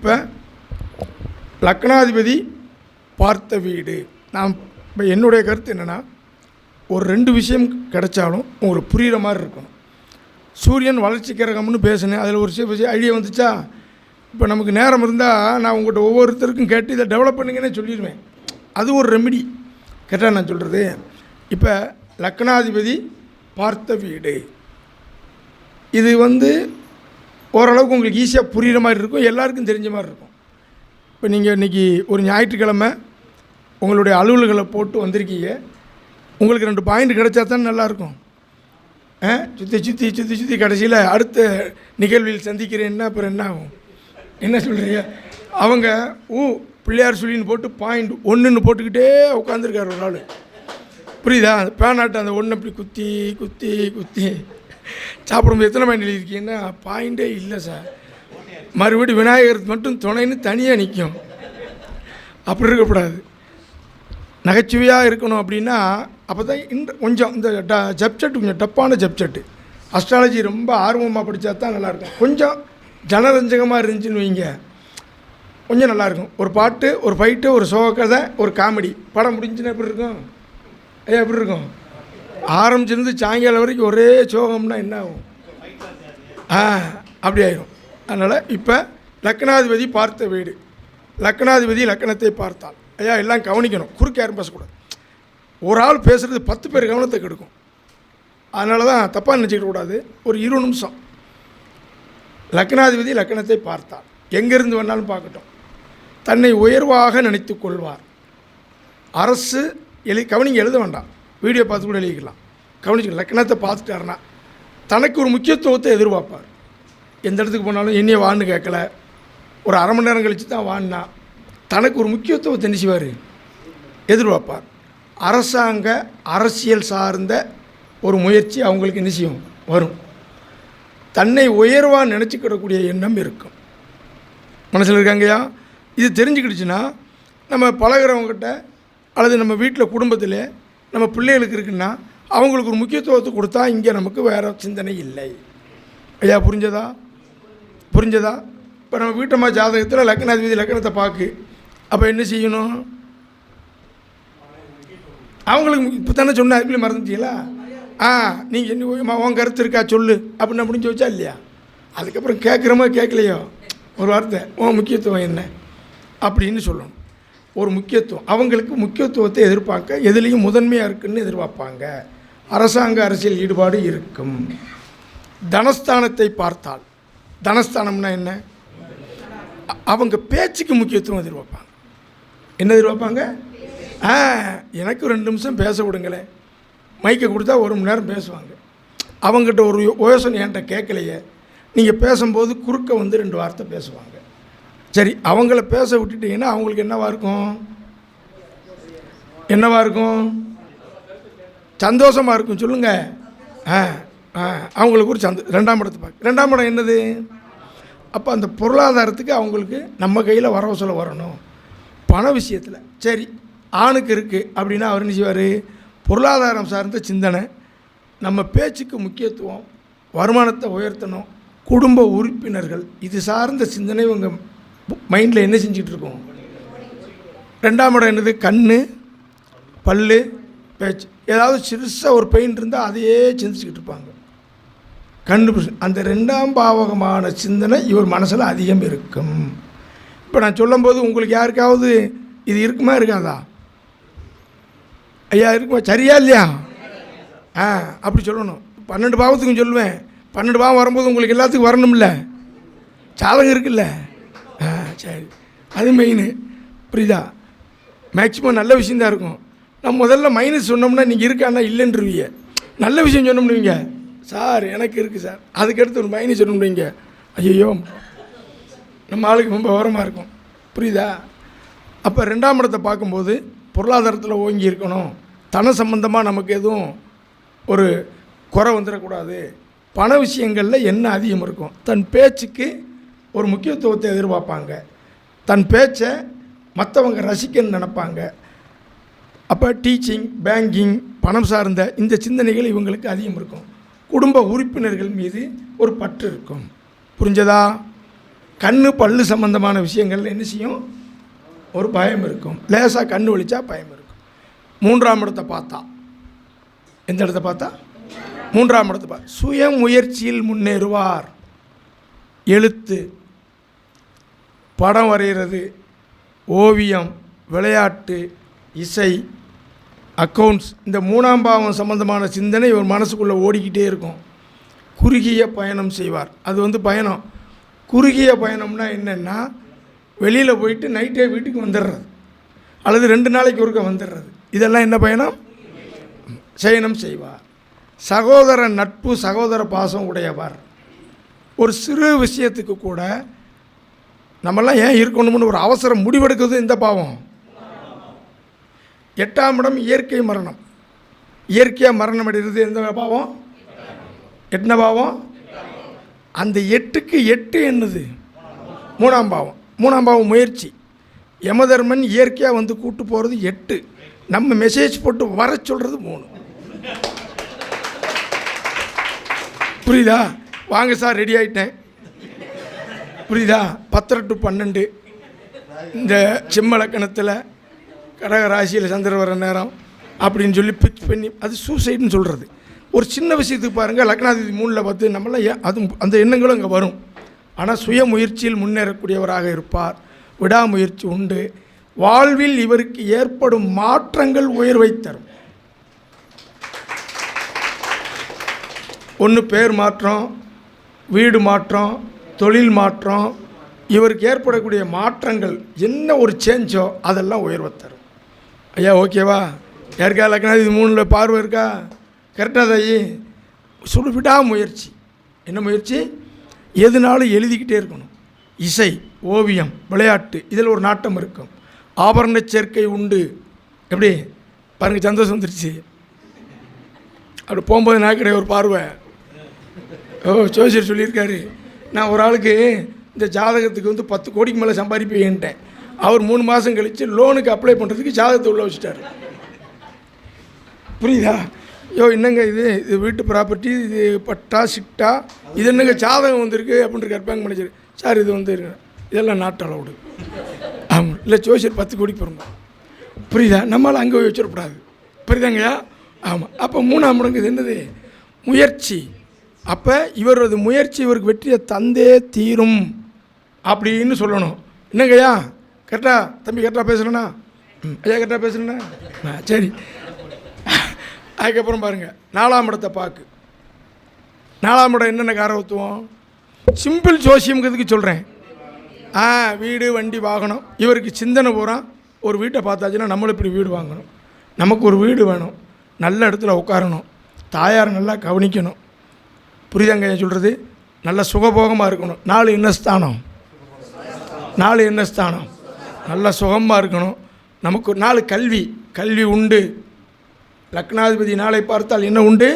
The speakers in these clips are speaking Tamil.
இப்போ லக்னாதிபதி பார்த்த வீடு. நான் இப்போ என்னுடைய கருத்து என்னென்னா, ஒரு 2 விஷயம் கிடைச்சாலும் உங்களுக்கு புரிகிற மாதிரி இருக்கணும். சூரியன் வளர்ச்சி கிரகம்னு பேசினேன், அதில் ஒரு விஷயம் ஐடியா வந்துச்சா? இப்போ நமக்கு நேரம் இருந்தால் நான் உங்கள்கிட்ட ஒவ்வொருத்தருக்கும் கேட்டு இதை டெவலப் பண்ணுங்கன்னே சொல்லிடுவேன். அது ஒரு ரெமிடி கேட்டால் நான் சொல்கிறது. இப்போ லக்னாதிபதி பார்த்த வீடு, இது ஓரளவுக்கு உங்களுக்கு ஈஸியாக புரிகிற மாதிரி இருக்கும், எல்லாருக்கும் தெரிஞ்ச மாதிரி இருக்கும். இப்போ நீங்கள் இன்றைக்கி ஒரு ஞாயிற்றுக்கிழமை உங்களுடைய அலுவல்களை போட்டு வந்திருக்கீங்க, உங்களுக்கு 2 பாயிண்ட் கிடைச்சா தான் நல்லாயிருக்கும். சுற்றி கடைசியில் அடுத்த நிகழ்வில் சந்திக்கிறேன்னா அப்புறம் என்ன ஆகும்? என்ன சொல்கிறீங்க? அவங்க பிள்ளையார் சொல்லின்னு போட்டு பாயிண்ட் 1ன்னு போட்டுக்கிட்டே உட்காந்துருக்காரு ஒரு ஆள், புரியுதா? அந்த பேனாட்டை அந்த 1 அப்படி குத்தி குத்தி குத்தி சாப்பிடும்போது எத்தனை பாயிண்ட் எழுதியிருக்கீங்கன்னா பாயிண்டே இல்லை சார், மறுபடியும் விநாயகர் மட்டும் துணைன்னு தனியாக நிற்கும். அப்படி இருக்கக்கூடாது, நகைச்சுவையாக இருக்கணும். அப்படின்னா அப்போ தான் கொஞ்சம் இந்த சப்ஜெக்ட் கொஞ்சம் டப்பான சப்ஜெக்ட். அஸ்ட்ராலஜி ரொம்ப ஆர்வமாக படித்தா தான் நல்லாயிருக்கும். கொஞ்சம் ஜனரஞ்சகமாக இருந்துச்சுன்னு வைங்க, கொஞ்சம் நல்லாயிருக்கும். ஒரு பாட்டு, ஒரு ஃபைட்டு, ஒரு சோகக்கதை, ஒரு காமெடி படம் முடிஞ்சுன்னா எப்படி இருக்கும்? எப்படி இருக்கும்? ஆரம்பிச்சிருந்து சாயங்காலம் வரைக்கும் ஒரே சோகம்னா என்ன ஆகும்? அப்படி ஆயிடும். அதனால் இப்போ லக்னாதிபதி பார்த்த வீடு, லக்னாதிபதி லக்னத்தை பார்த்தால், எல்லாம் கவனிக்கணும், குறுக்க யாரும் பேசக்கூடாது. ஒரு ஆள் பேசுகிறது 10 பேர் கவனத்தை கெடுக்கும். அதனால தான் தப்பாக நினச்சிக்கிட கூடாது. ஒரு 20 நிமிஷம். லக்னாதிபதி லக்னத்தை பார்த்தால் எங்கேருந்து வேணாலும் பார்க்கட்டும், தன்னை உயர்வாக நினைத்து கொள்வார். அரசு கவனிங்க, எழுத வேண்டாம், வீடியோ பார்த்து கூட எழுதிக்கலாம். கவனிச்சு லக்னத்தை பார்த்துட்டாருன்னா தனக்கு ஒரு முக்கியத்துவத்தை எதிர்பார்ப்பார். எந்த இடத்துக்கு போனாலும் என்னைய வான்னு கேட்கல, ஒரு அரை மணி நேரம் கழித்து தான் வான்னா தனக்கு ஒரு முக்கியத்துவத்தை என்ன செய்வார்? எதிர்பார்ப்பார். அரசாங்க அரசியல் சார்ந்த ஒரு முயற்சி அவங்களுக்கு என்ன செய்யும்? வரும். தன்னை உயர்வாக நினச்சிக்கிடக்கூடிய எண்ணம் இருக்கும் மனசில் இருக்காங்கய்யா. இது தெரிஞ்சுக்கிடுச்சுன்னா நம்ம பழகிறவங்ககிட்ட அல்லது நம்ம வீட்டில் குடும்பத்தில் நம்ம பிள்ளைகளுக்கு இருக்குன்னா அவங்களுக்கு ஒரு முக்கியத்துவத்தை கொடுத்தா இங்கே நமக்கு வேறு சிந்தனை இல்லை. ஐயா புரிஞ்சதா? இப்போ நம்ம வீட்டம்மா ஜாதகத்தில் லக்னாதிபதி லக்னத்தை பார்க்கு, அப்போ என்ன செய்யணும்? அவங்களுக்கு இப்போ தானே சொன்ன அதுக்குள்ளே மறந்துட்டீங்களா? நீங்கள் என்ன உன் கருத்து இருக்கா சொல்லு அப்படின்னு முடிஞ்சு வச்சா இல்லையா? அதுக்கப்புறம் கேட்குறமோ கேட்கலையோ ஒரு வார்த்தை, உன் முக்கியத்துவம் என்ன அப்படின்னு சொல்லணும். ஒரு முக்கியத்துவம், அவங்களுக்கு முக்கியத்துவத்தை எதிர்பார்க்க எதுலேயும் முதன்மையாக இருக்குன்னு எதிர்பார்ப்பாங்க. அரசாங்க அரசியல் ஈடுபாடு இருக்கும். தனஸ்தானத்தை பார்த்தால், தனஸ்தானம்னா என்ன? அவங்க பேச்சுக்கு முக்கியத்துவம் எதிர்பார்ப்பாங்க. என்ன எதிர்பார்ப்பாங்க? எனக்கு 2 நிமிஷம் பேச விடுங்களேன், மைக்கை கொடுத்தா 1 மணி நேரம் பேசுவாங்க. அவங்ககிட்ட ஒரு யோசனை என்கிட்ட கேட்கலையே, நீங்கள் பேசும்போது குறுக்க 2 வார்த்தை பேசுவாங்க. சரி, அவங்கள பேச விட்டுட்டிங்கன்னா அவங்களுக்கு என்னவாக இருக்கும்? சந்தோஷமாக இருக்கும். சொல்லுங்கள். அவங்களுக்கு ஒரு 2ஆம் இடத்தை பார்க்க. 2ஆம் இடம் என்னது? அப்போ அந்த பொருளாதாரத்துக்கு அவங்களுக்கு நம்ம கையில் வரவு சொல்ல வரணும் பண விஷயத்தில். சரி, ஆணுக்கு இருக்குது அப்படின்னா அவர் என்ன செய்வார்? பொருளாதாரம் சார்ந்த சிந்தனை, நம்ம பேச்சுக்கு முக்கியத்துவம், வருமானத்தை உயர்த்தணும், குடும்ப உறுப்பினர்கள், இது சார்ந்த சிந்தனை உங்கள் மைண்டில் என்ன செஞ்சிட்ருக்கோம்? 2ஆம் இடம் என்னது? கண், பல், பேச்சு. ஏதாவது சிறுசாக ஒரு பெயின் இருந்தால் அதையே சிந்திச்சுக்கிட்டு இருப்பாங்க. அந்த 2ஆம் பாவகமான சிந்தனை இவர் மனசில் அதிகம் இருக்கும். இப்போ நான் சொல்லும்போது உங்களுக்கு யாருக்காவது இது இருக்குமா இருக்காதா? ஐயா இருக்குமா? சரியா இல்லையா? அப்படி சொல்லணும். 12 பாவத்துக்கும் சொல்லுவேன். 12 பாவம் வரும்போது உங்களுக்கு எல்லாத்துக்கும் வரணும்ல, ஜாதகம் இருக்குல்ல. சரி, அது மெயின். புரியுதா? மேக்சிமம் நல்ல விஷயந்தான் இருக்கும். நம்ம முதல்ல மைனஸ் சொன்னோம்னா நீங்கள் இருக்கான்னா இல்லைன்றீங்க. நல்ல விஷயம் சொன்னோம்னுவீங்க, சார் எனக்கு இருக்குது சார், அதுக்கடுத்து ஒரு மைனஸ் சொன்னோம்னுவீங்க, ஐயோ நம்ம ஆளுக்கு ரொம்ப விவரமாக இருக்கும். புரியுதா? அப்போ 2ஆம் இடத்தை பார்க்கும்போது பொருளாதாரத்தில் ஓங்கி இருக்கணும், தன சம்பந்தமாக நமக்கு எதுவும் ஒரு குறை வந்துடக்கூடாது, பண விஷயங்களில் என்ன அதிகம் இருக்கும், தன் பேச்சுக்கு ஒரு முக்கியத்துவத்தை எதிர்பார்ப்பாங்க, தன் பேச்சை மற்றவங்க ரசிக்கன்னு நினைப்பாங்க. அப்போ டீச்சிங், பேங்கிங், பணம் சார்ந்த இந்த சிந்தனைகள் இவங்களுக்கு அதிகம் இருக்கும். குடும்ப உறுப்பினர்கள் மீது ஒரு பற்று இருக்கும். புரிஞ்சதா? கண்ணு பல்லு சம்பந்தமான விஷயங்கள் என்ன செய்யும்? ஒரு பயம் இருக்கும். லேசாக கண்ணு வலிச்சா பயம் இருக்கும். 3ஆம் இடத்தை பார்த்தா, எந்த இடத்த பார்த்தா? 3ஆம் இடத்தை பார்த்தா சுய முயற்சியில் முன்னேறுவார். எழுத்து, படம் வரைகிறது, ஓவியம், விளையாட்டு, இசை, அக்கௌண்ட்ஸ், இந்த 3ஆம் பாவம் சம்பந்தமான சிந்தனை இவர் மனசுக்குள்ளே ஓடிக்கிட்டே இருக்கும். குறுகிய பயணம் செய்வார். அது பயணம். குறுகிய பயணம்னா என்னென்னா, வெளியில் போயிட்டு நைட்டே வீட்டுக்கு வந்துடுறது, அல்லது 2 நாளைக்கு ஒருக்க வந்துடுறது. இதெல்லாம் என்ன பயணம்? சயனம் செய்வார். சகோதர நட்பு, சகோதர பாசம் உடையவர். ஒரு சிறு விஷயத்துக்கு கூட நம்மெல்லாம் ஏன் இருக்கணும்னு ஒரு அவசரம் முடிவெடுக்கிறது இந்த பாவம். 8ஆம் இடம் இயற்கை மரணம். இயற்கையாக மரணம் அடைகிறது எந்த பாவம்? 8 பாவம். அந்த 8க்கு 8 என்னது? 3ஆம் பாவம். 3ஆம் பாவம் முயற்சி. யமதர்மன் இயற்கையாக வந்து கூட்டு போகிறது 8, நம்ம மெசேஜ் போட்டு வர சொல்கிறது 3. புரியுதா? வாங்க சார், ரெடி ஆகிட்டேன். புரியுதா? 10 to 12 இந்த சிம்மலக்கணத்தில் கடக ராசியில் சந்திர வர நேரம் அப்படின்னு சொல்லி பிச் பண்ணி அது சூசைடுன்னு சொல்கிறது. ஒரு சின்ன விஷயத்துக்கு பாருங்கள், லக்னாதிபதி 3ல் 10, நம்மளாம் அது அந்த எண்ணங்களும் அங்கே வரும். ஆனால் சுய முயற்சியில் முன்னேறக்கூடியவராக இருப்பார். விடாமுயற்சி உண்டு. வாழ்வில் இவருக்கு ஏற்படும் மாற்றங்கள் உயர்வை தரும். ஒன்று பேர் மாற்றம், வீடு மாற்றம், தொழில் மாற்றம். இவருக்கு ஏற்படக்கூடிய மாற்றங்கள் என்ன ஒரு சேஞ்சோ அதெல்லாம் உயர்வை தரும். ஐயா ஓகேவா? யாருக்கா லக்னாதிபதி 3ல் பார்வை இருக்கா? கரெக்டாக தாயி விடாமுயற்சி. என்ன முயற்சி? எதுனாலும் எழுதிக்கிட்டே இருக்கணும். இசை, ஓவியம், விளையாட்டு, இதில் ஒரு நாட்டம் இருக்கும். ஆபரண சேர்க்கை உண்டு. எப்படி பாருங்கள், சந்தோஷம் வந்துருச்சு. அப்படி போகும்போது நாக்கடைய ஒரு பார்வை. ஜோசியர் சொல்லியிருக்காரு, நான் ஒரு ஆளுக்கு இந்த ஜாதகத்துக்கு 10 கோடிக்கு மேலே சம்பாதிப்பேன்ட்டேன். அவர் 3 மாதம் கழித்து லோனுக்கு அப்ளை பண்ணுறதுக்கு ஜாதகத்தை உள்ளே வச்சுட்டார். புரியுதா? என்னங்க இது வீட்டு ப்ராப்பர்ட்டி, இது பட்டா சிட்டா, இது என்னங்க ஜாதகம் வந்திருக்கு அப்படின்ட்டு பேங்க் மேனேஜர். சார் இது இதெல்லாம் நாட்டு அளவுடு. ஆமாம், இல்லை ஜோசியர் 10 கோடிக்கு போகிறோங்க. புரியுதா? நம்மளால் அங்கே போய் வச்சிடக்கூடாது. புரியுதாங்கய்யா? ஆமாம். அப்போ 3ஆம் இடங்கு இது என்னது? முயற்சி. அப்போ இவரது முயற்சி இவருக்கு வெற்றியை தந்தே தீரும் அப்படின்னு சொல்லணும். என்னங்கய்யா கரெக்டாக? தம்பி கரெக்டாக பேசுகிறேண்ணா? ஐயா கரெக்டாக பேசுகிறேண்ணா? சரி. அதுக்கப்புறம் பாருங்கள், 4ஆம் இடத்தை பார்க்கு. 4ஆம் இடம் என்னென்ன காரகத்துவம்? சிம்பிள் ஜோசியம்ங்கிறதுக்கு சொல்கிறேன். வீடு, வண்டி, வாகனம். இவருக்கு சிந்தனை பூரா ஒரு வீட்டை பார்த்தாச்சுன்னா நம்மளும் இப்படி வீடு வாங்கணும், நமக்கு ஒரு வீடு வேணும், நல்ல இடத்துல உட்காரணும், தாயார் நல்லா கவனிக்கணும். புரியுதாங்க சொல்கிறது? நல்ல சுகபோகமாக இருக்கணும். 4 என்ன ஸ்தானம்? 4 என்ன ஸ்தானம்? நல்ல சுகமாக இருக்கணும். நமக்கு 4 கல்வி. கல்வி உண்டு. லக்னாதிபதி 4ஐ பார்த்தால் என்ன உண்டு?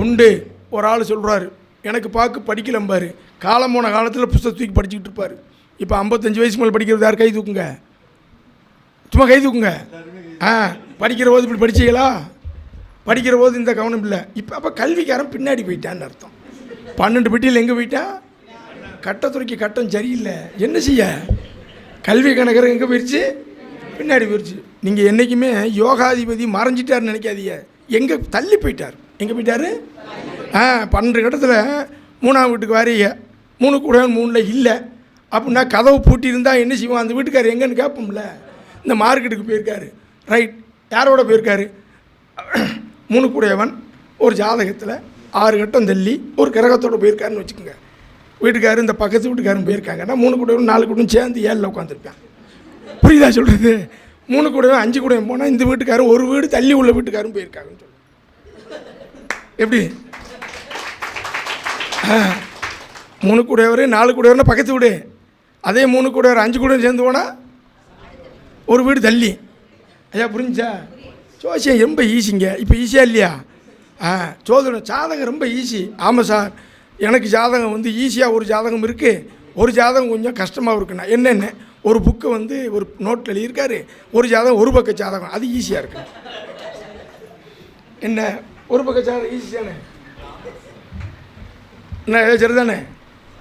உண்டு. ஒரு ஆள் சொல்கிறாரு, எனக்கு பார்க்க படிக்கலம்பார். காலம் போன காலத்தில் புத்தகத்தை தூக்கி படிச்சுக்கிட்டு இருப்பார். இப்போ 55 வயசு மேலே படிக்கிறது யார்? கை தூக்குங்க, சும்மா கை தூக்குங்க. படிக்கிற போது இப்படி படிச்சீங்களா? படிக்கிற போது இந்த கவனம் இல்லை. இப்போ அப்போ கல்விக்காரன் பின்னாடி போயிட்டான்னு அர்த்தம். 12 பெட்டியில் எங்கே போயிட்டான்? கட்டத்துறைக்கு கட்டம் சரியில்லை. என்ன செய்ய? கல்வி கணக்கர் எங்கே போயிடுச்சு? பின்னாடி போயிடுச்சு. நீங்கள் என்றைக்குமே யோகாதிபதி மறைஞ்சிட்டார்னு நினைக்காதீங்க. எங்கே தள்ளி போயிட்டார்? எங்கே போயிட்டார்? 12 கட்டத்தில் 3ஆம் வீட்டுக்கு வாரீங்க. 3 கூட 3ல் இல்லை அப்படின்னா கதவு பூட்டியிருந்தால் என்ன செய்வோம்? அந்த வீட்டுக்கார் எங்கன்னு கேட்போம்ல. இந்த மார்க்கெட்டுக்கு போயிருக்காரு, ரைட், யாரோட போயிருக்காரு? 3 கூடையவன் ஒரு ஜாதகத்தில் 6 கட்டம் தள்ளி ஒரு கிரகத்தோடு போயிருக்காருன்னு வச்சுக்கோங்க. வீட்டுக்காரர் இந்த பக்கத்து வீட்டுக்காரரும் போயிருக்காங்கன்னா 3 கூடையவன் 4 கூடையும் சேர்ந்து 7ல் உட்காந்துருப்பான். புரியுதா சொல்கிறது? 3 கூடையும் 5 கூடையும் போனால் இந்த வீட்டுக்காரரும் ஒரு வீடு தள்ளி உள்ள வீட்டுக்காரும் போயிருக்காங்கன்னு சொல்லு. எப்படி? 3 கூடையவர் 4 கூடையவர்னா பக்கத்து வீடு. அதே 3 கூடையவர் 5 கூடையும் சேர்ந்து போனால் ஒரு வீடு தள்ளி. ஐயா புரிஞ்சா? ஜோசியம் ரொம்ப ஈஸிங்க. இப்போ ஈஸியாக இல்லையா? சோதனை ஜாதகம் ரொம்ப ஈஸி. ஆமாம் சார், எனக்கு ஜாதகம் ஈஸியாக ஒரு ஜாதகம் இருக்குது, ஒரு ஜாதகம் கொஞ்சம் கஷ்டமாக இருக்குண்ணா. என்னென்ன? ஒரு புக்கு ஒரு நோட்டில் எழுதியிருக்காரு, ஒரு ஜாதகம் ஒரு பக்க ஜாதகம், அது ஈஸியாக இருக்கு. என்ன ஒரு பக்க ஜாதகம் ஈஸி தானே? என்ன சரிதானே?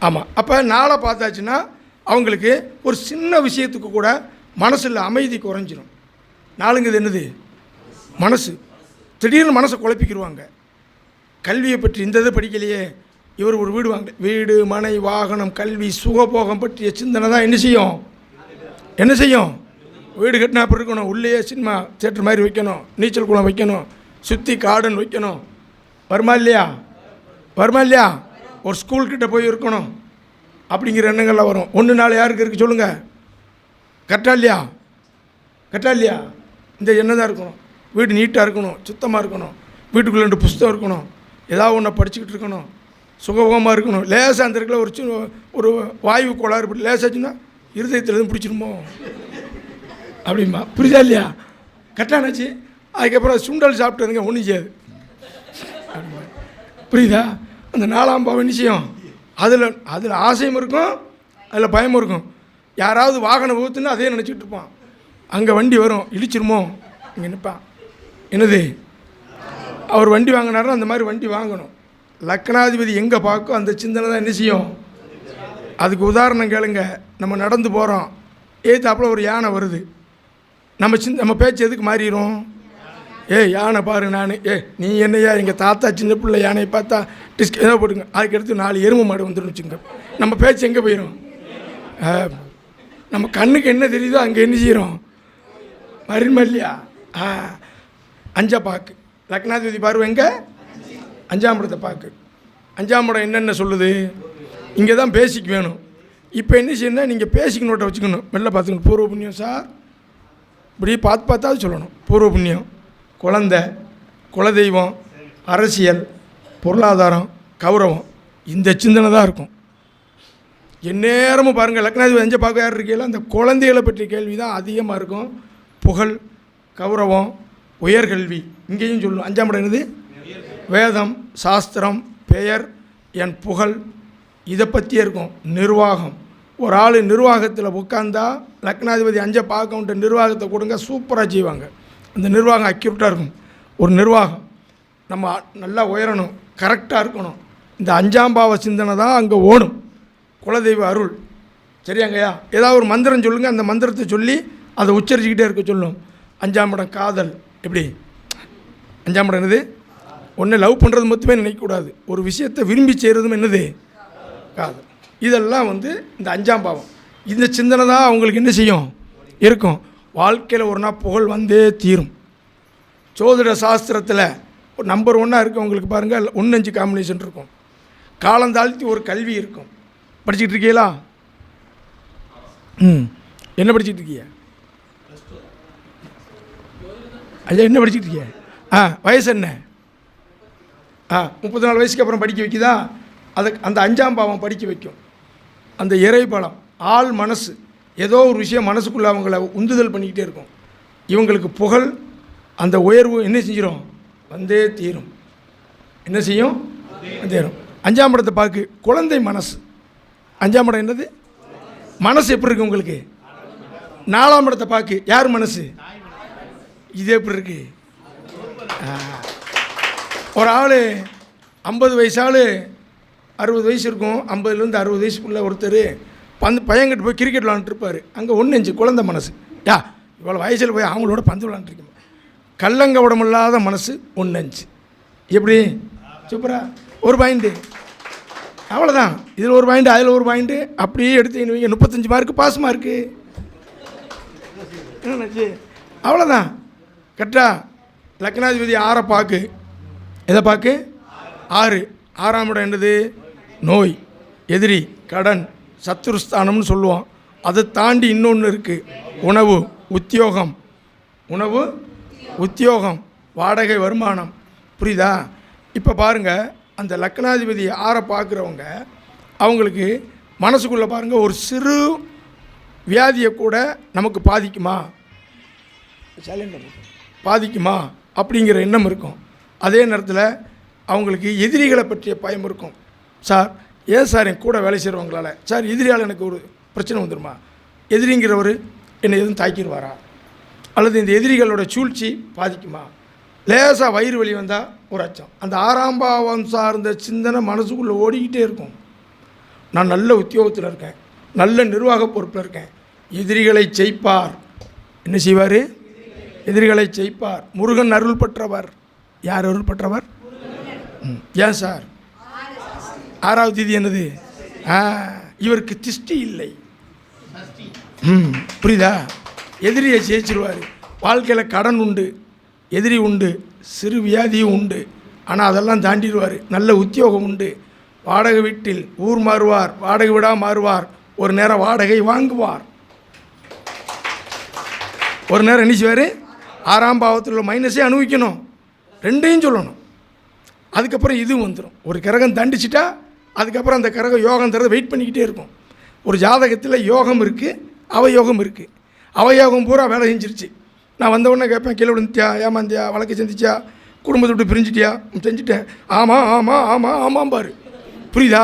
ஆமாம். அப்போ 4 பார்த்தாச்சுன்னா அவங்களுக்கு ஒரு சின்ன விஷயத்துக்கு கூட மனசில் அமைதி குறைஞ்சிரும். நாளுங்கிறது என்னது? மனசு. திடீர்னு மனசை குழப்பிக்கிடுவாங்க. கல்வியை பற்றி இந்த இதை படிக்கலையே, இவர் ஒரு வீடு வாங்க, வீடு மனை வாகனம் கல்வி சுகபோகம் பற்றிய சிந்தனை தான் என்ன செய்யும்? வீடு கட்டினா அப்படி இருக்கணும், உள்ளேயே சினிமா தியேட்டர் மாதிரி வைக்கணும், நீச்சல் குளம் வைக்கணும், சுற்றி கார்டன் வைக்கணும். வருமா இல்லையா? ஒரு ஸ்கூல்கிட்ட போய் இருக்கணும் அப்படிங்கிற எண்ணங்கள்லாம் வரும். 1 நாள் யாருக்கு இருக்குது சொல்லுங்கள்? கரெக்டாக இல்லையா? இந்த எண்ணம் தான் இருக்கணும். வீடு நீட்டாக இருக்கணும், சுத்தமாக இருக்கணும், வீட்டுக்குள்ளே 2 புஸ்தகம் இருக்கணும், ஏதாவது ஒன்றை படிச்சுக்கிட்டு இருக்கணும், சுகபோகமாக இருக்கணும். லேசாக அந்த இடத்துல ஒரு வாயு கோளாறு இப்படி லேசாச்சுன்னா இருதயத்தில் எதுவும் பிடிச்சிருமோ அப்படிமா. புரியுதா இல்லையா? கரெக்டானாச்சு. அதுக்கப்புறம் சுண்டல் சாப்பிட்டதுங்க ஒன்றும் செய்யாது. புரியுதா? அந்த 4ஆம் பாவம் நிச்சயம் அதில் ஆசையும் இருக்கும், அதில் பயமும் இருக்கும். யாராவது வாகனம் ஊற்றுன்னு அதே நினச்சிட்டு இருப்பான். அங்கே வண்டி வரும், இடிச்சிருமோ, இங்கே நிற்பான். என்னது? அவர் வண்டி வாங்கினாருன்னா அந்த மாதிரி வண்டி வாங்கணும். லக்னாதிபதி எங்கே பார்க்கும் அந்த சிந்தனை தான் என்ன செய்யும். அதுக்கு உதாரணம் கேளுங்க. நம்ம நடந்து போகிறோம், ஏத்தாப்பில் ஒரு யானை வருது, நம்ம பேச்சு எதுக்கு மாறிடும்? யானை பாரு, நீ என்னையா எங்கள் தாத்தா சின்ன பிள்ளை யானையை பார்த்தா டிஸ்க் ஏதோ போட்டுங்க, அதுக்கடுத்து 4 எருமை மாடு வந்துடும் வச்சுங்க. நம்ம பேச்சு எங்கே போயிடும்? நம்ம கண்ணுக்கு என்ன தெரியுதோ அங்கே என்ன செய்கிறோம்? மறிமா இல்லையா? 5 பாக்கு லக்னாதிபதி பார்வை எங்கே? 5ஆம் இடத்தை பாக்கு. 5ஆம் இடம் என்னென்ன சொல்லுது? இங்கே தான் பேசிக் வேணும். இப்போ என்ன செய்யணும்னா நீங்கள் பேசிக் நோட்டை வச்சுக்கணும், மெல்ல பார்த்துக்கணும். பூர்வ புண்ணியம் சார், இப்படி பார்த்தாவது சொல்லணும். பூர்வ புண்ணியம், குழந்தை, குலதெய்வம், அரசியல், பொருளாதாரம், கௌரவம், இந்த சிந்தனை தான் இருக்கும். எந்நேரமும் பாருங்கள், லக்னாதிபதி 5 பார்க்க யார் இருக்கீங்களோ அந்த குழந்தைகளை பற்றிய கேள்வி தான் அதிகமாக இருக்கும். புகழ், கௌரவம், உயர்கல்வி, இங்கேயும் சொல்லணும். 5ஆம் இடம் என்னது? வேதம், சாஸ்திரம், பெயர், என் புகழ், இதை பற்றியே இருக்கும். நிர்வாகம், ஒரு ஆள் நிர்வாகத்தில் உட்காந்தா லக்னாதிபதி 5 பார்க்க நிர்வாகத்தை கொடுங்க, சூப்பராக செய்வாங்க. அந்த நிர்வாகம் அக்யூரேட்டாக இருக்கும். ஒரு நிர்வாகம் நம்ம நல்லா உயரணும், கரெக்டாக இருக்கணும். இந்த 5ஆம் பாவ சிந்தனை தான் அங்கே ஓடும். குலதெய்வ அருள், சரியாங்கய்யா? ஏதாவது ஒரு மந்திரம் சொல்லுங்கள், அந்த மந்திரத்தை சொல்லி அதை உச்சரிச்சுக்கிட்டே இருக்க சொல்லும். 5ஆம் இடம் காதல். எப்படி? 5ஆம் இடம் என்னது? ஒன்று லவ் பண்ணுறது மட்டுமே நினைக்கக்கூடாது, ஒரு விஷயத்தை விரும்பி செய்கிறதும் என்னது? காதல். இதெல்லாம் இந்த 5ஆம் பாவம். இந்த சிந்தனை தான் அவங்களுக்கு என்ன செய்யும்? இருக்கும். வாழ்க்கையில் ஒரு நாள் புகழ் வந்தே தீரும். ஜோதிட சாஸ்திரத்தில் நம்பர் 1 இருக்கவங்களுக்கு பாருங்கள் 1-5 காம்பினேஷன் இருக்கும். காலந்தாழ்த்தி ஒரு கல்வி இருக்கும். படிச்சுக்கிட்டு இருக்கீங்களா? என்ன படிச்சுட்டு இருக்கீங்க ஐயா? என்ன படிச்சுட்டு இருக்கீங்க? வயசு என்ன? 34 வயசுக்கு அப்புறம் படிக்க வைக்குதா? அந்த 5ஆம் பாவம் படிக்க வைக்கும். அந்த இறைபலம், ஆள் மனசு, ஏதோ ஒரு விஷயம் மனசுக்குள்ளே அவங்கள உந்துதல் பண்ணிக்கிட்டே இருக்கும். இவங்களுக்கு புகழ், அந்த உயர்வு என்ன செஞ்சிடும்? வந்தே தீரும். என்ன செய்யும்? தீரும். 5ஆம் இடத்தை பார்க்கு குழந்தை மனசு. 5ஆம் இடம் என்னது? மனசு எப்படி இருக்குது உங்களுக்கு? 4ஆம் இடத்தை பார்க்கு யார் மனசு? இது எப்படி இருக்கு? ஒரு ஆள் 50 வயசு ஆள் 60 வயசு இருக்கும், 50லேருந்து 60 வயசுக்குள்ளே ஒருத்தர் பையன்கிட்ட போய் கிரிக்கெட் விளாண்டுருப்பார். அங்கே 1-5 குழந்தை மனசு. இவ்வளோ வயசில் போய் அவங்களோட பந்து விளாண்டுருக்கோம். கள்ளங்கவடமில்லாத மனசு 1-5. எப்படி? சூப்பரா? ஒரு பாயிண்ட்டு, அவ்வளோதான். இதில் ஒரு பாயிண்ட்டு, அதில் ஒரு பாயிண்ட்டு, அப்படியே எடுத்து 35 மார்க்கு பாஸ் மார்க்கு. என்னச்சு? அவ்வளோதான். கரெக்டா? லக்னாதிபதி 6 பார்க்கு. எதை பார்க்கு? 6. 6ஆம் இடம் என்னது? நோய், எதிரி, கடன், சத்துருஸ்தானம்னு சொல்லுவோம். அதை தாண்டி இன்னொன்று இருக்குது, உணவு, உத்தியோகம். உணவு, உத்தியோகம், வாடகை, வருமானம். புரியுதா? இப்போ பாருங்கள், அந்த லக்னாதிபதி 6 பார்க்குறவங்க அவங்களுக்கு மனசுக்குள்ளே பாருங்கள், ஒரு சிறு வியாதியை கூட நமக்கு பாதிக்குமா அப்படிங்கிற எண்ணம் இருக்கும். அதே நேரத்தில் அவங்களுக்கு எதிரிகளை பற்றிய பயம் இருக்கும். சார், ஏன் சார் என் கூட வேலை செய்கிறவங்களால சார் எதிரியால் எனக்கு ஒரு பிரச்சனை வந்துடுமா? எதிரிங்கிறவர் என்னை எதுவும் தாக்கிடுவாரா? அல்லது இந்த எதிரிகளோட சூழ்ச்சி பாதிக்குமா? லேசாக வயிறு வலி வந்தால் ஒரு அச்சம். அந்த 6ஆம் பாவம் சார்ந்த சிந்தனை மனசுக்குள்ளே ஓடிக்கிட்டே இருக்கும். நான் நல்ல உத்தியோகத்தில் இருக்கேன், நல்ல நிர்வாக பொறுப்பில் இருக்கேன். எதிரிகளை ஜெயிப்பார். என்ன செய்வார்? எதிரிகளை ஜெயிப்பார். முருகன் அருள் பெற்றவர். யார் அருள் பெற்றவர்? ஏன் சார் 6வது தேதி என்னது? இவருக்கு திஷ்டி இல்லை. புரியுதா? எதிரியை ஜெயிச்சிருவார். வாழ்க்கையில் கடன் உண்டு, எதிரி உண்டு, சிறு வியாதியும் உண்டு. ஆனால் அதெல்லாம் தாண்டிடுவார். நல்ல உத்தியோகம் உண்டு. வாடகை வீட்டில் ஊர் மாறுவார், வாடகை விடா மாறுவார். ஒரு நேரம் வாடகை வாங்குவார். ஒரு நேரம் என்ன செய்வார்? 6ஆம் பாவத்தில் உள்ள மைனஸே அனுபவிக்கணும். 2ஐயும் சொல்லணும். அதுக்கப்புறம் இதுவும் வந்துடும். ஒரு கிரகம் தண்டிச்சிட்டா அதுக்கப்புறம் அந்த கிரகம் யோகம் தரதை வெயிட் பண்ணிக்கிட்டே இருக்கும். ஒரு ஜாதகத்தில் யோகம் இருக்குது, அவயோகம் இருக்குது. அவயோகம் பூரா வேலை செஞ்சிருச்சு. நான் வந்தவுடனே கேட்பேன், கீழே விழுந்துட்டியா, ஏமாந்தியா, வழக்கு செஞ்சிச்சா, குடும்பத்தை விட்டு பிரிஞ்சிட்டியா? செஞ்சுட்டேன். ஆமாம் ஆமாம் ஆமாம் ஆமாம் பாரு. புரியுதா?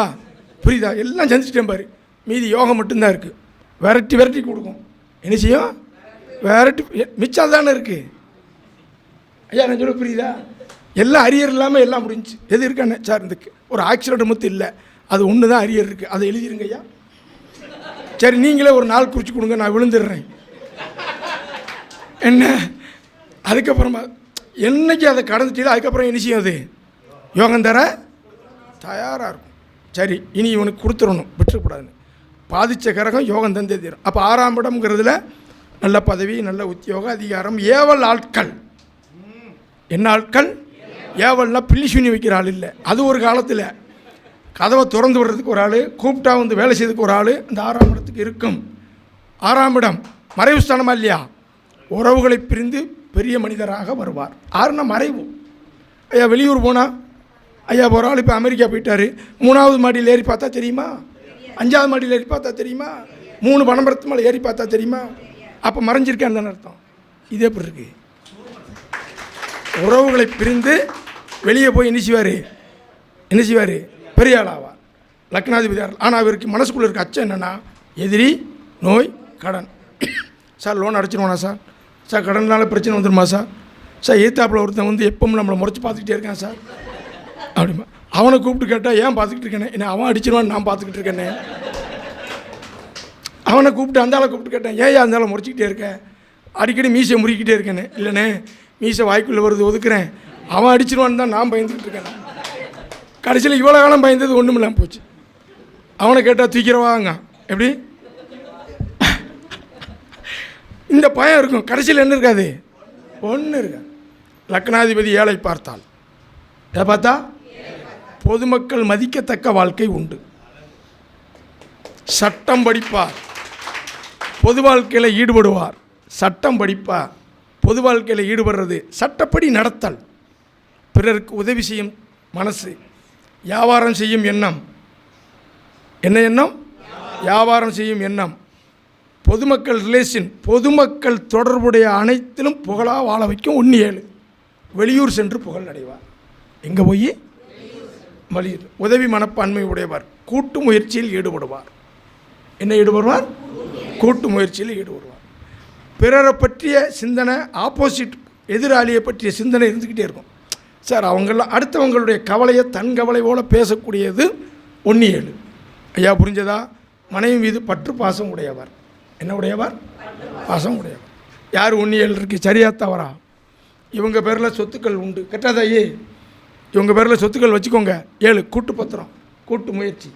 புரியுதா? எல்லாம் செஞ்சுட்டேன் பாரு. மீதி யோகம் மட்டும்தான் இருக்குது. விரட்டி விரட்டி கொடுக்கும். என்ன செய்யும்? விரட்டி. மிச்சம் தானே இருக்குது. ஐயா நான் சொல்ல புரியுதா? எல்லாம் அரியர் இல்லாமல் எல்லாம் முடிஞ்சு. எது இருக்கானே சார்? இதுக்கு ஒரு ஆக்சிடென்ட் மட்டும் இல்லை, அது ஒன்று தான் அரியர் இருக்குது. அதை எழுதிருங்க ஐயா. சரி நீங்களே ஒரு நாள் குறித்து கொடுங்க, நான் விழுந்துடுறேன். என்ன அதுக்கப்புறமா என்னைக்கு அதை கடந்துட்டீங்களோ அதுக்கப்புறம் என்ன செய்யும்? அது யோகம் தர தயாராக இருக்கும். சரி இனி இவனுக்கு கொடுத்துடணும், விட்டுறக்கூடாதுன்னு. பாதித்த கிரகம் யோகம் தந்தே தீரும். அப்போ 6ஆம் இடம்ங்கிறதுல நல்ல பதவி, நல்ல உத்தியோகம், அதிகாரம், ஏவல் ஆட்கள். என்ன ஆட்கள்? ஏவல்னா பில்லி சுனி வைக்கிற ஆள் இல்லை. அது ஒரு காலத்தில் கதவை திறந்து விடுறதுக்கு ஒரு ஆள், கூப்பிட்டா வந்து வேலை செய்யறதுக்கு ஒரு ஆள் அந்த 6ஆம் இடத்துக்கு இருக்கும். 6ஆம் இடம் மறைவு ஸ்தானமா இல்லையா? உறவுகளை பிரிந்து பெரிய மனிதராக வருவார். 6னா மறைவு. ஐயா வெளியூர் போனால், ஐயா ஒரு ஆள் இப்போ அமெரிக்கா போயிட்டார், 3வது மாடியில் ஏறி பார்த்தா தெரியுமா? 5வது மாடியில் ஏறி பார்த்தா தெரியுமா? 3 பனமரத்து மேலே ஏறி பார்த்தா தெரியுமா? அப்போ மறைஞ்சிருக்கேன் அர்த்தம். இதே எப்படி இருக்கு? உறவுகளை பிரிந்து வெளியே போய் என்ன செய்வார்? பெரிய ஆளாவார், லக்னாதிபதி. ஆனால் அவருக்கு மனசுக்குள்ளே இருக்க அச்சம் என்னென்னா, எதிரி, நோய், கடன். சார் லோன் அடைச்சிடுவானா சார்? சார் கடனால பிரச்சனை வந்துடுமா சார்? சார் ஏத்தாப்பில் ஒருத்தன் வந்து எப்பவும் நம்மளை முறைச்சி பார்த்துக்கிட்டே இருக்கான் சார் அப்படிமா. அவனை கூப்பிட்டு கேட்டால் ஏன் பார்த்துக்கிட்டு இருக்கேனே, என்ன அவன் அடிச்சிருவான்னு நான் பார்த்துக்கிட்டு இருக்கேனே. அவனை கூப்பிட்டு அந்த ஆளை கூப்பிட்டு கேட்டேன், ஏன் அந்த ஆளை முறைச்சிக்கிட்டே இருக்கேன், அடிக்கடி மீசை முறிக்கிட்டே இருக்கேனே. இல்லைண்ணே மீசை வாய்க்குள்ளே வருது ஒதுக்குறேன், அவன் அடிச்சிருவான்னு தான் நான் பயந்துக்கிட்டு இருக்கேன். கடைசியில் இவ்வளோ காலம் பயந்தது ஒன்றும் இல்லாமல் போச்சு. அவனை கேட்டால் தூக்கிறவாங்க எப்படி? இந்த பயம் இருக்கும். கடைசியில் என்ன இருக்காது? ஒன்று இருக்காது. லக்னாதிபதி ஏழை பார்த்தால், எதை பார்த்தா? பொதுமக்கள் மதிக்கத்தக்க வாழ்க்கை உண்டு. சட்டம் படிப்பார், பொது வாழ்க்கையில் ஈடுபடுவார். சட்டம் படிப்பார், பொது வாழ்க்கையில் ஈடுபடுறது, சட்டப்படி நடத்தல், பிறருக்கு உதவி செய்யும் மனசு, வியாபாரம் செய்யும் எண்ணம். என்ன எண்ணம்? வியாபாரம் செய்யும் எண்ணம். பொதுமக்கள் ரிலேஷன், பொதுமக்கள் தொடர்புடைய அனைத்திலும் புகழாக வாழ வைக்கும். 1-7 வெளியூர் சென்று புகழ் அடைவார். எங்கே போய்? வெளியூர். உதவி மனப்பான்மை உடையவர், கூட்டு முயற்சியில் ஈடுபடுவார். என்ன ஈடுபடுவார்? கூட்டு முயற்சியில் ஈடுபடுவார். பிறரை பற்றிய சிந்தனை, ஆப்போசிட் எதிராளியை பற்றிய சிந்தனை இருந்துக்கிட்டே இருக்கும். சார் அவங்களாம் அடுத்தவங்களுடைய கவலையை தன் கவலை போல் பேசக்கூடியது 1-7. ஐயா புரிஞ்சதா? மனைவி மீது பற்று பாசம் உடையவர். என்ன உடையவர்? பாசம் உடையவர். யார் 1-7 இருக்குது? சரியா தவறா? இவங்க பேரில் சொத்துக்கள் உண்டு, கெட்டாதாயே இவங்க பேரில் சொத்துக்கள் வச்சுக்கோங்க. 7 கூட்டு பத்திரம், கூட்டு முயற்சி,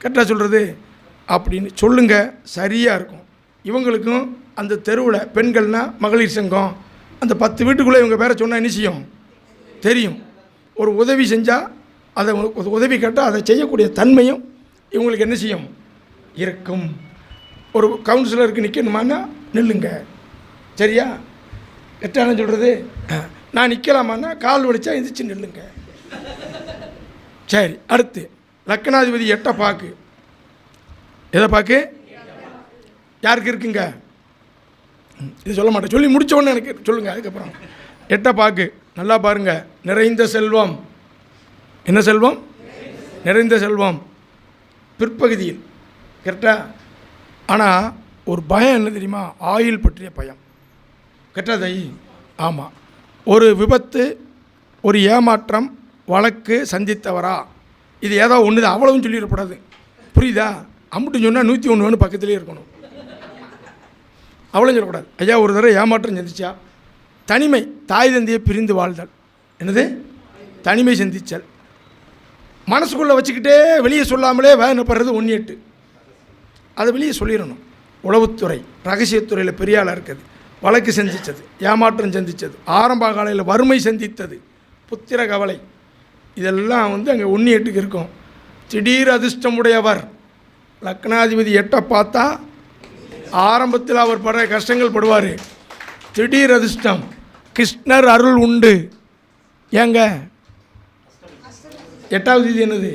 கரெக்டாக சொல்கிறது அப்படின்னு சொல்லுங்கள், சரியாக இருக்கும். இவங்களுக்கும் அந்த தெருவில் பெண்கள்னால் மகளிர் சங்கம், அந்த 10 வீட்டுக்குள்ளே இவங்க பேரை சொன்னால் என்ன செய்யும்? தெரியும். ஒரு உதவி செஞ்சால் அதை உதவி கேட்டால் அதை செய்யக்கூடிய தன்மையும் இவங்களுக்கு என்ன செய்யும்? இருக்கும். ஒரு கவுன்சிலருக்கு நிற்கணுமான்னா நில்லுங்க, சரியா? கரெக்டான சொல்கிறது. நான் நிற்கலாமான்னா கால் வலிச்சா எந்திரிச்சு நில்லுங்க. சரி, அடுத்து லக்னாதிபதி 8 பாக்கு. எதை பாக்கு? யாருக்கு இருக்குங்க? இது சொல்ல மாட்டேன், சொல்லி முடிச்ச உடனே எனக்கு சொல்லுங்கள். அதுக்கப்புறம் 8 பாக்கு நல்லா பாருங்கள். நிறைந்த செல்வம். என்ன செல்வம்? நிறைந்த செல்வம் பிற்பகுதியில், கரெக்டாக. ஆனால் ஒரு பயம் என்ன தெரியுமா? ஆயுள் பற்றிய பயம். கரெக்டாக தை? ஆமாம். ஒரு விபத்து, ஒரு ஏமாற்றம், வழக்கு சந்தித்தவரா, இது ஏதோ ஒன்று தான், அவ்வளவும் சொல்லிடக்கூடாது. புரியுதா? அம்முட்டு சொன்னால் 101 வேணும் பக்கத்துலேயே இருக்கணும். அவ்வளோ சொல்லக்கூடாது. ஐயா ஒரு தடவை ஏமாற்றம் சந்திச்சா, தனிமை, தாய் தந்தையை பிரிந்து வாழ்தல். என்னது? தனிமை சந்திச்சல். மனசுக்குள்ளே வச்சுக்கிட்டே வெளியே சொல்லாமலே வேதனைப்படுறது 1-8. அதை வெளியே சொல்லிடணும். உளவுத்துறை ரகசியத்துறையில் பெரிய ஆளாக இருக்குது, வழக்கு சந்தித்தது, ஏமாற்றம் சந்தித்தது, ஆரம்ப காலையில் வறுமை சந்தித்தது, புத்திர கவலை, இதெல்லாம் அங்கே 1-8க்கு இருக்கும். திடீர் அதிர்ஷ்டமுடையவர் லக்னாதிபதி 8 பார்த்தா ஆரம்பத்தில் அவர் படுற கஷ்டங்கள் படுவார். திடீர் அதிர்ஷ்டம், கிருஷ்ணர் அருள் உண்டு. ஏங்க 8வது தேதி என்னது?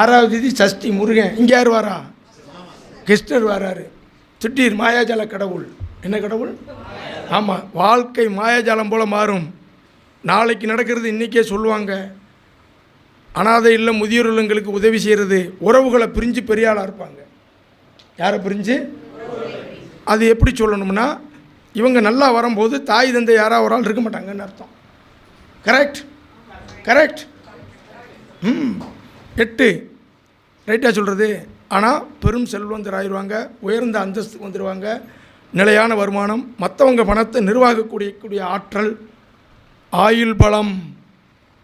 6வது தேதி சஷ்டி முருகன். இங்கே யார் வாரா? கிருஷ்ணர் வராரு. திடீர் மாயாஜால கடவுள். என்ன கடவுள்? ஆமாம், வாழ்க்கை மாயாஜாலம் போல் மாறும். நாளைக்கு நடக்கிறது இன்றைக்கே சொல்லுவாங்க. அனாதை இல்லை முதியோர் இல்லங்களுக்கு உதவி செய்கிறது, உறவுகளை பிரிஞ்சு பெரிய ஆளாக இருப்பாங்க. யாரை பிரிஞ்சு? அது எப்படி சொல்லணும்னா, இவங்க நல்லா வரும்போது தாய் தந்தை யாராவது ஒரு ஆள் இருக்க மாட்டாங்கன்னு அர்த்தம். Correct correct. 8 ரைட்டாக சொல்கிறது. ஆனால் பெரும் செல்வந்தர் ஆயிடுவாங்க, உயர்ந்த அந்தஸ்து வந்துடுவாங்க, நிலையான வருமானம், மற்றவங்க பணத்தை நிர்வாகக்கூடிய ஆற்றல், ஆயுள் பலம்,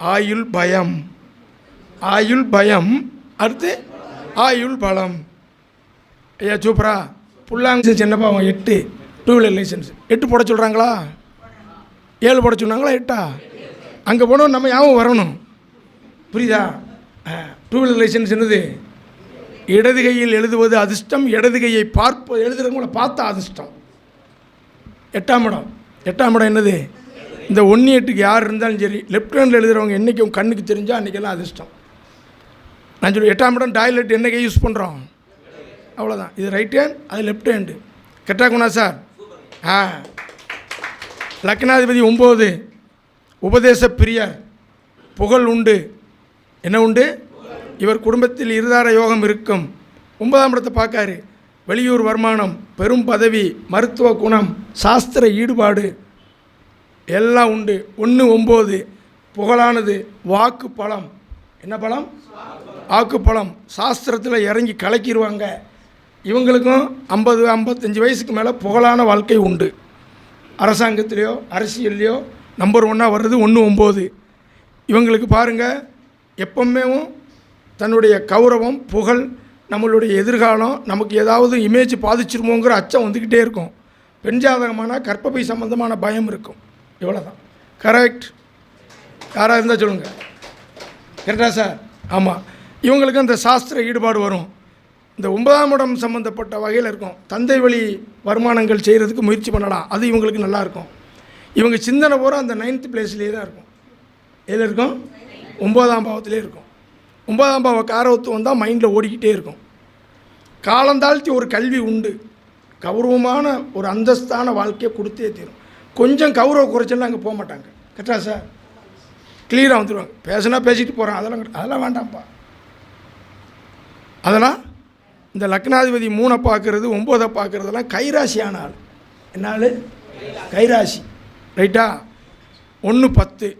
ஆயுள் பயம், ஆயுள் பயம், அடுத்து ஆயுள் பலம். ஐயா சூப்பரா. புல்லாங்க சின்னப்பா 8 2 வீலர் லைசன்ஸ் 8 போட சொல்கிறாங்களா? 7 போட சொன்னாங்களா? 8ஆ? அங்கே போனோம் நம்ம யாவும் வரணும். புரியுதா? 2 வீலர் லைசன்ஸ் என்னது? இடது கையில் எழுதுவது அதிர்ஷ்டம், இடது கையை எழுதுறவங்கள பார்த்தா அதிர்ஷ்டம். 8ஆம் இடம். 8ஆம் இடம் என்னது? இந்த 1-8க்கு யார் இருந்தாலும் சரி, லெஃப்ட் ஹேண்டில் எழுதுகிறவங்க என்றைக்கும் கண்ணுக்கு தெரிஞ்சால் அன்றைக்கெல்லாம் அதிர்ஷ்டம். நான் சொல்லி 8ஆம் இடம் டாய்லெட் என்ன கை யூஸ் பண்ணுறோம்? அவ்வளோதான். இது ரைட் ஹேண்ட், அது லெஃப்ட் ஹேண்டு. கெட்டாக்குனா சார்? லக்னாதிபதி 9 உபதேச பிரியர், புகழ் உண்டு. என்ன உண்டு? இவர் குடும்பத்தில் இருதார யோகம் இருக்கும். 9ஆம் இடத்தை பார்க்காரு. வெளியூர் வருமானம், பெரும் பதவி, மருத்துவ குணம், சாஸ்திர ஈடுபாடு எல்லாம் உண்டு. 1-9 புகழானது, வாக்கு பலம். என்ன பலம்? வாக்கு பலம். சாஸ்திரத்தில் இறங்கி கலக்கிடுவாங்க. இவங்களுக்கும் 50-55 வயசுக்கு மேலே புகழான வாழ்க்கை உண்டு. அரசாங்கத்திலையோ அரசியல்லையோ நம்பர் 1 வர்றது 1-9. இவங்களுக்கு பாருங்கள், எப்பவுமே தன்னுடைய கௌரவம், புகழ், நம்மளுடைய எதிர்காலம், நமக்கு ஏதாவது இமேஜ் பாதிச்சிருமோங்கிற அச்சம் வந்துக்கிட்டே இருக்கும். பெண் ஜாதகமான கற்பப்பை சம்பந்தமான பயம் இருக்கும். இவ்வளோ தான். கரெக்ட். யாராக இருந்தால் சொல்லுங்கள். கரெக்டா சார்? ஆமாம். இவங்களுக்கு அந்த சாஸ்திர ஈடுபாடு வரும். இந்த 9ஆம் இடம் சம்மந்தப்பட்ட வகையில் இருக்கும். தந்தை வழி வருமானங்கள் செய்கிறதுக்கு முயற்சி பண்ணலாம். அது இவங்களுக்கு நல்லாயிருக்கும். இவங்க சிந்தனை பூரா அந்த 9th பிளேஸ்லேயே தான் இருக்கும். எதில் இருக்கும்? 9ஆம் பாவத்திலே இருக்கும். 9ஆம் பாவ காரவத்துவம் தான் மைண்டில் ஓடிக்கிட்டே இருக்கும். காலந்தாழ்த்தி ஒரு கல்வி உண்டு. கௌரவமான ஒரு அந்தஸ்தான வாழ்க்கையை கொடுத்தே தீரும். கொஞ்சம் கௌரவ குறைச்சல்லாம் அங்கே போக மாட்டாங்க. கரெக்டா சார்? கிளியராக வந்துடுவாங்க. பேசினா பேசிட்டு போகிறான், அதெல்லாம் வேண்டாம்ப்பா. அதெல்லாம் இந்த லக்னாதிபதி 3 பார்க்குறது 9 பார்க்குறதெல்லாம் கைராசியான ஆள். என்ன ஆள்? கைராசி. ரைட்டா? 1-10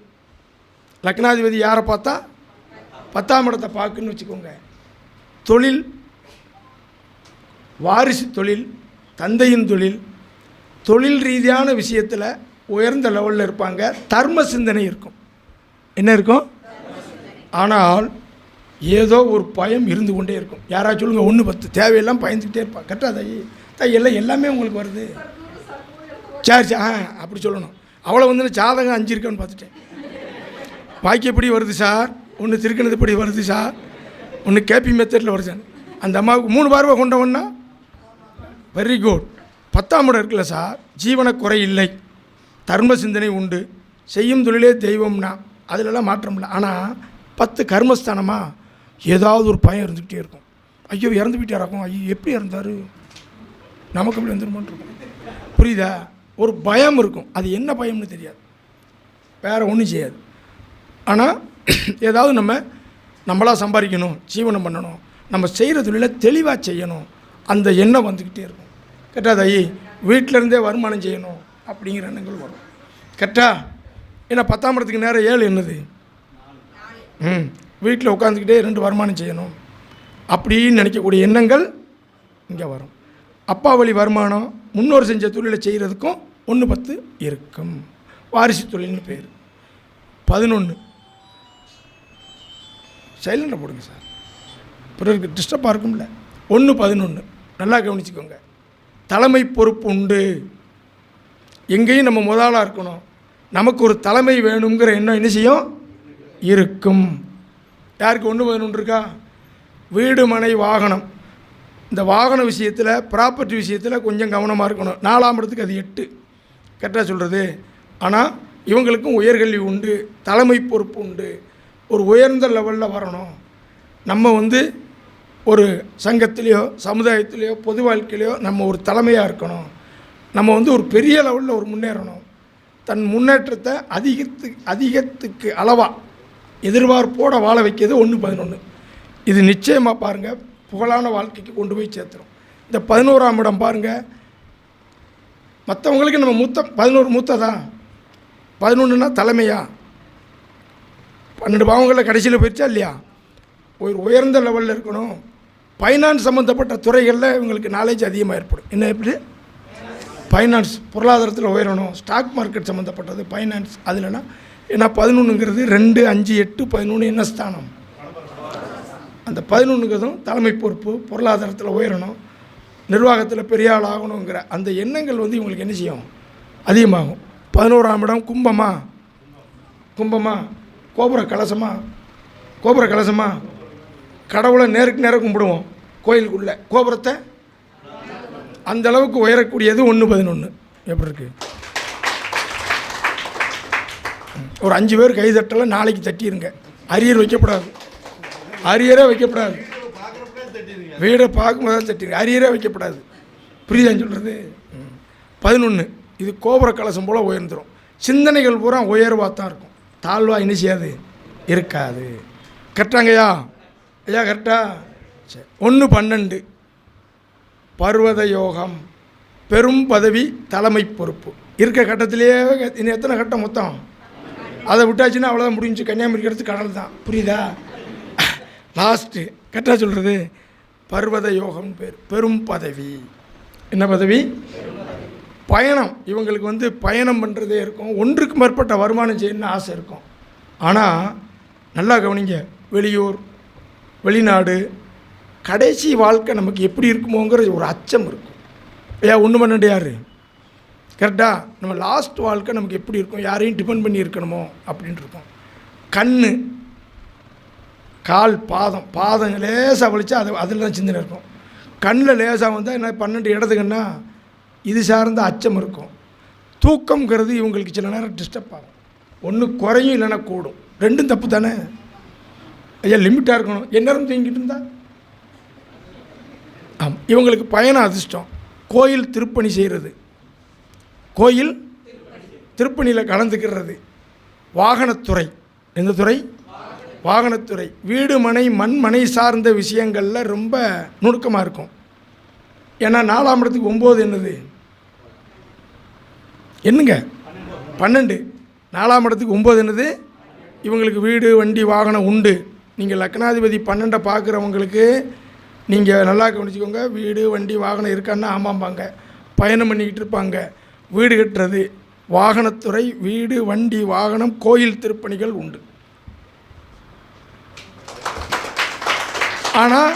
லக்னாதிபதி யாரை பார்த்தா? 10ஆம் இடத்தை பார்க்குன்னு வச்சுக்கோங்க. தொழில், வாரிசு தொழில், தந்தையின் தொழில், தொழில் ரீதியான விஷயத்தில் உயர்ந்த லெவலில் இருப்பாங்க. தர்ம சிந்தனை இருக்கும். என்ன இருக்கும்? ஆனால் ஏதோ ஒரு பயம் இருந்து கொண்டே இருக்கும். யாராவது சொல்லுங்கள். 1-10 தேவையெல்லாம் பயந்துக்கிட்டே இருப்பாங்க. கரெக்டாக எல்லாம் எல்லாமே உங்களுக்கு வருது. சரி அப்படி சொல்லணும். அவ்வளோ ஜாதகம் 5 இருக்கான்னு பார்த்துட்டேன். பாக்கியப்படி வருது சார், ஒன்று திருக்கணத்துப்படி வருது சார், ஒன்று கேபி மெத்தடில் வருது சார். அந்த அம்மாவுக்கு 3 பார்வை கொண்டவன்னா வெரி குட். 10ஆம் இடம் இருக்குல்ல சார், ஜீவன குறை இல்லை, தர்ம சிந்தனை உண்டு, செய்யும் தொழிலே தெய்வம்னா அதிலெல்லாம் மாற்றம் இல்லை. ஆனால் 10 கர்மஸ்தானமாக ஏதாவது ஒரு பயம் இருந்துக்கிட்டே இருக்கும். ஐயோ இறந்து போயிட்டாராக்கும், ஐயோ எப்படி இறந்தார், நமக்கு எப்படி வந்துருமான்னு இருக்கும். புரியுதா? ஒரு பயம் இருக்கும். அது என்ன பயம்னு தெரியாது, வேறு ஒன்றும் செய்யாது. ஆனால் ஏதாவது நம்மளாக சம்பாதிக்கணும், ஜீவனம் பண்ணணும், நம்ம செய்கிற தொழிலை தெளிவாக செய்யணும், அந்த எண்ணம் வந்துக்கிட்டே இருக்கும். கரெக்டாக ஐயே வீட்டிலேருந்தே வருமானம் செய்யணும் அப்படிங்கிற எண்ணங்கள் வரும். கரெக்டா? ஏன்னா 10ஆம் இடத்துக்கு நேரம் 7 என்னது? வீட்டில் உட்காந்துக்கிட்டே 2 வருமானம் செய்யணும் அப்படின்னு நினைக்கக்கூடிய எண்ணங்கள் இங்கே வரும். அப்பா வழி வருமானம் முன்னோர் செஞ்ச தொழிலை செய்கிறதுக்கும் 1/10 இருக்கும். வாரிசு தொழில்னு பேர். 11 சைலண்டில் போடுங்க சார், பிறருக்கு டிஸ்டர்பாக இருக்கும்ல. 1/11 நல்லா கவனிச்சுக்கோங்க. தலைமை பொறுப்பு உண்டு. எங்கேயும் நம்ம முதலாக இருக்கணும், நமக்கு ஒரு தலைமை வேணுங்கிற எண்ணம் என்ன செய்யும் இருக்கும். யாருக்கு 1/11 இருக்கா? வீடு மனை வாகனம், இந்த வாகன விஷயத்தில் ப்ராப்பர்ட்டி விஷயத்தில் கொஞ்சம் கவனமாக இருக்கணும். 4ஆம் இடத்துக்கு அது 8 கரெக்டாக சொல்கிறது. ஆனால் இவங்களுக்கும் உயர்கல்வி உண்டு, தலைமை பொறுப்பு உண்டு. ஒரு உயர்ந்த லெவலில் வரணும். நம்ம ஒரு சங்கத்திலேயோ சமுதாயத்திலேயோ பொது வாழ்க்கையிலையோ நம்ம ஒரு தலைமையாக இருக்கணும். நம்ம ஒரு பெரிய லெவலில் ஒரு முன்னேறணும். தன் முன்னேற்றத்தை அதிகத்துக்கு அளவாக எதிர்பார்ப்போடு வாழ வைக்கிறது 1/11. இது நிச்சயமாக பாருங்கள் புகழான வாழ்க்கைக்கு கொண்டு போய் சேர்த்துரும். இந்த 11ஆம் இடம் பாருங்கள், மற்றவங்களுக்கு நம்ம 11 மூத்ததா, 11னா தலைமையா, 12 பாவங்களில் கடைசியில் போயிடுச்சா இல்லையா? ஒரு உயர்ந்த லெவலில் இருக்கணும். ஃபைனான்ஸ் சம்மந்தப்பட்ட துறைகளில் இவங்களுக்கு நாலேஜ் அதிகமாக ஏற்படும். என்ன எப்படி? ஃபைனான்ஸ், பொருளாதாரத்தில் உயரணும். ஸ்டாக் மார்க்கெட் சம்மந்தப்பட்டது ஃபைனான்ஸ். அதில்னா ஏன்னா 11ங்கிறது 2, 5, 8, 11 என்ன ஸ்தானம்? அந்த 11ங்கிறதும் தலைமை பொறுப்பு, பொருளாதாரத்தில் உயரணும், நிர்வாகத்தில் பெரிய ஆள் ஆகணுங்கிற அந்த எண்ணங்கள் இவங்களுக்கு என்ன செய்யும் அதிகமாகும். 11ஆம் இடம் கும்பமா, கோபுர கலசமா, கடவுளை நேருக்கு நேரம் கும்பிடுவோம் கோயிலுக்குள்ளே, கோபுரத்தை அந்த அளவுக்கு உயரக்கூடியது 1/11. எப்படி இருக்குது? ஒரு 5 பேர் கை தட்டலை, நாளைக்கு தட்டிடுங்க. அரியர் வைக்கப்படாது, அரியரே வைக்கப்படாது. வீடை பார்க்கும்போது தட்டிடுங்க, அரியரே வைக்கப்படாது. புரியுதான்னு சொல்கிறது? 11 இது கோபுர கலசம் போல் உயர்ந்துடும். சிந்தனைகள் பூரா உயர்வாக தான் இருக்கும், தாழ்வாக என்ன செய்யாது இருக்காது. கரெக்டாங்கய்யா? ஐயா கரெக்டா? சரி. 1/12 பர்வத யோகம், பெரும் பதவி, தலைமை பொறுப்பு இருக்க கட்டத்திலேயே. இன்னும் எத்தனை கட்டம் மொத்தம்? அதை விட்டாச்சுன்னா அவ்வளோதான், முடிஞ்சு. கன்னியாகுமரி எடுத்து கடல் தான். புரியுதா? லாஸ்ட்டு கரெக்டாக சொல்கிறது பர்வத யோகம் பேர், பெரும் பதவி. என்ன பதவி? பயணம். இவங்களுக்கு பயணம் பண்ணுறதே இருக்கும். ஒன்றுக்கு மேற்பட்ட வருமானம் செய்யணும்னு ஆசை இருக்கும். ஆனால் நல்லா கவனிங்க, வெளியூர் வெளிநாடு கடைசி வாழ்க்கை நமக்கு எப்படி இருக்குமோங்கிற ஒரு அச்சம் இருக்கும். ஏன் 1/12 யார்? கரெக்டாக நம்ம லாஸ்ட் வாழ்க்கை நமக்கு எப்படி இருக்கும், யாரையும் டிபெண்ட் பண்ணி இருக்கணுமோ அப்படின்ட்டு இருக்கும். கண், கால், பாதம் லேசாக வலிச்சா அதில் தான் சிந்தனை இருக்கும். கண்ணில் லேசாக வந்தால் என்ன 12 இடத்துக்குன்னா இது சார்ந்த அச்சம் இருக்கும். தூக்கங்கிறது இவங்களுக்கு சில நேரம் டிஸ்டர்ப் ஆகும். ஒன்று குறையும் இல்லைன்னா கூடும். ரெண்டும் தப்பு தானே ஐயா? லிமிட்டாக இருக்கணும். எந்நேரம் தூங்கிட்டு இருந்தா? ஆமாம். இவங்களுக்கு பயணம் அதிர்ஷ்டம். கோயில் திருப்பணி செய்கிறது, கோயில் திருப்பணியில் கலந்துக்கிறது. வாகனத்துறை. எந்த துறை? வாகனத்துறை. வீடு மனை மண் சார்ந்த விஷயங்களில் ரொம்ப நுணுக்கமாக இருக்கும். ஏன்னா 4ஆம் இடத்துக்கு 9 என்னது? என்னங்க? 12. 4ஆம் இடத்துக்கு 9 என்னது? இவங்களுக்கு வீடு வண்டி வாகனம் உண்டு. நீங்கள் லக்னாதிபதி 12 பார்க்குறவங்களுக்கு நீங்கள் நல்லா கவனிச்சுக்கோங்க. வீடு வண்டி வாகனம் இருக்கான்னா ஆமாம்பாங்க, பயணம் பண்ணிக்கிட்டு இருப்பாங்க. வீடு கட்டுறது, வாகனத்துறை, வீடு வண்டி வாகனம், கோயில் திருப்பணிகள் உண்டு. ஆனால்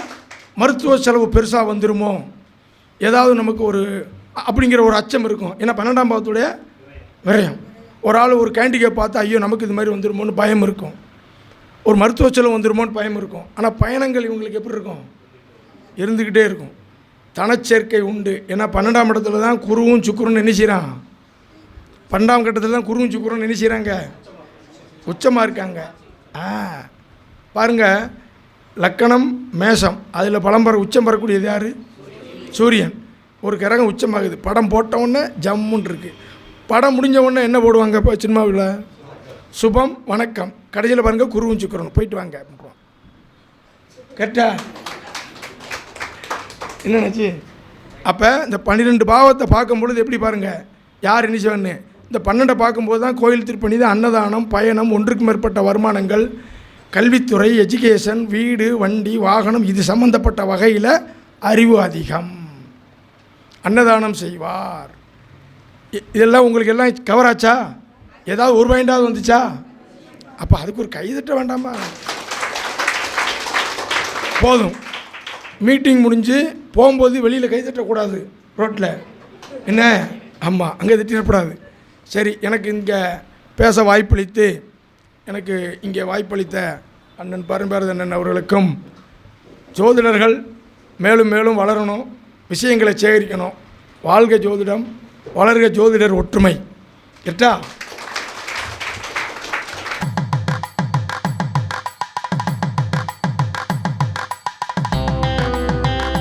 மருத்துவ செலவு பெருசாக வந்துடுமோ, ஏதாவது நமக்கு ஒரு அப்படிங்கிற ஒரு அச்சம் இருக்கும். ஏன்னா 12ஆம் பாவத்துடைய விரயம். ஒரு ஆள் ஒரு கேண்டிகேப் பார்த்தா ஐயோ நமக்கு இது மாதிரி வந்துடுமோன்னு பயம் இருக்கும். ஒரு மருத்துவ செலவு வந்துடுமோன்னு பயம் இருக்கும். ஆனால் பயணங்கள் இவங்களுக்கு எப்படி இருக்கும்? இருந்துக்கிட்டே இருக்கும். தனச்சேர்க்கை உண்டு. ஏன்னா 12ஆம் இடத்துல தான் குருவும் சுக்கிரனும் என்ன செய்கிறான்? 12ஆம் கட்டத்தில் தான் குருவும் சுக்கிரனும் என்ன செய்கிறாங்க? உச்சமாக இருக்காங்க. பாருங்கள், லக்கணம் மேஷம், அதில் உச்சம் பெறக்கூடியது யார்? சூரியன். ஒரு கிரகம் உச்சமாகுது. படம் போட்டவுடனே ஜம்முன்னு இருக்குது. படம் முடிஞ்ச உடனே என்ன போடுவாங்க இப்போ சினிமாவில்? சுபம் வணக்கம். கடைசியில் பாருங்கள் குருவும் சுக்கிரனும் போயிட்டு வாங்க அப்படின்ட்டுவான். கரெக்டா? என்னென்னாச்சு? அப்போ இந்த 12 பாவத்தை பார்க்கும்பொழுது எப்படி பாருங்கள் யார் இனிச்சவன்னு. இந்த 12 பார்க்கும்போது தான் கோயில் திருப்பணி தான், அன்னதானம், பயணம், ஒன்றுக்கு மேற்பட்ட வருமானங்கள், கல்வித்துறை, எஜுகேஷன், வீடு வண்டி வாகனம், இது சம்மந்தப்பட்ட வகையில் அறிவு அதிகம். அன்னதானம் செய்வார். இதெல்லாம் உங்களுக்கு எல்லாம் கவர் ஆச்சா? ஏதாவது ஒரு பாயிண்டாவது வந்துச்சா? அப்போ அதுக்கு ஒரு கைதட்ட வேண்டாமா? போதும். மீட்டிங் முடிஞ்சு போகும்போது வெளியில் கைதட்டக்கூடாது ரோட்டில், என்ன? ஆமாம், அங்கே திட்டிடக்கூடாது. சரி, எனக்கு இங்கே பேச வாய்ப்பளித்து எனக்கு இங்கே வாய்ப்பளித்த அண்ணன் பரம்பேரது அண்ணன் அவர்களுக்கும், ஜோதிடர்கள் மேலும் மேலும் வளரணும், விஷயங்களை சேகரிக்கணும். வாழ்க ஜோதிடம், வளர்க ஜோதிடர் ஒற்றுமை. கரெக்டா?